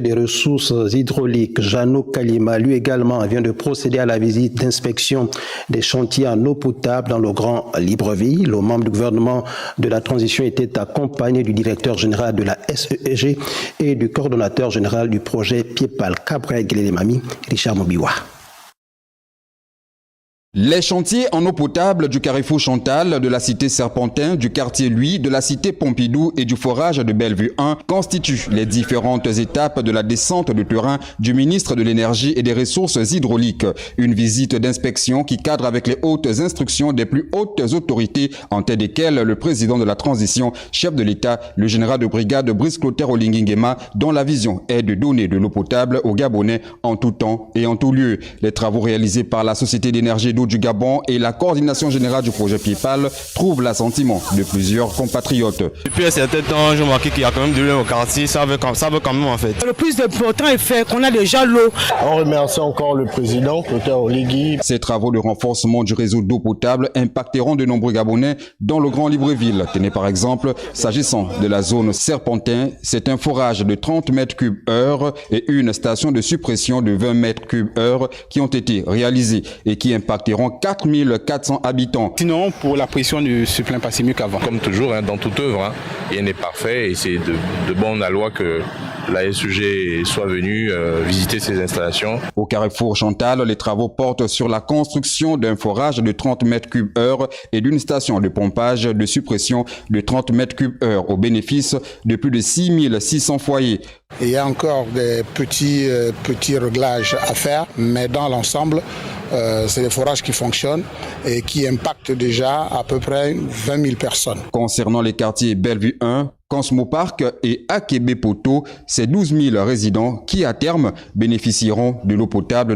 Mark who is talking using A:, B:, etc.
A: des ressources hydrauliques, Jeannot Kalima, lui également, vient de procéder à la visite d'inspection des chantiers en eau potable dans le Grand Libreville. Le membre du gouvernement de la transition était accompagné du directeur général de la SEG et du coordonnateur général du projet Piepal Cabrel Guélémami, Richard Mobiwa.
B: Les chantiers en eau potable du carrefour Chantal, de la cité Serpentin, du quartier Louis, de la cité Pompidou et du forage de Bellevue 1 constituent les différentes étapes de la descente de terrain du ministre de l'Énergie et des Ressources hydrauliques. Une visite d'inspection qui cadre avec les hautes instructions des plus hautes autorités, en tête desquelles le président de la transition, chef de l'État, le général de brigade Brice Clotaire Olingi Nguema, dont la vision est de donner de l'eau potable aux Gabonais en tout temps et en tout lieu. Les travaux réalisés par la Société d'énergie du Gabon et la coordination générale du projet Piepal trouvent l'assentiment de plusieurs compatriotes.
C: Depuis un certain temps, je remarque qu'il y a quand même de l'eau au quartier, ça veut quand même en fait.
D: Le plus important est fait qu'on a déjà l'eau.
E: On remercie encore le président Clotaire Olingi.
B: Ces travaux de renforcement du réseau d'eau potable impacteront de nombreux Gabonais dans le Grand Libreville. Tenez par exemple, s'agissant de la zone Serpentin, c'est un forage de 30 mètres cubes heure et une station de suppression de 20 mètres cubes heure qui ont été réalisés et qui impacteront 4400 habitants.
F: Sinon, pour la pression ne se plaint pas si mieux qu'avant.
G: Comme toujours, dans toute œuvre, rien n'est parfait et c'est de bonne loi que la SEG soit venue visiter ces installations.
B: Au carrefour Chantal, les travaux portent sur la construction d'un forage de 30 mètres cubes heure et d'une station de pompage de suppression de 30 mètres cubes heure au bénéfice de plus de 6600 foyers.
E: Il y a encore des petits réglages à faire, mais dans l'ensemble, c'est des forages qui fonctionnent et qui impactent déjà à peu près 20 000 personnes.
B: Concernant les quartiers Bellevue 1, Cosmo Park et Akebe Poto, c'est 12 000 résidents qui à terme bénéficieront de l'eau potable.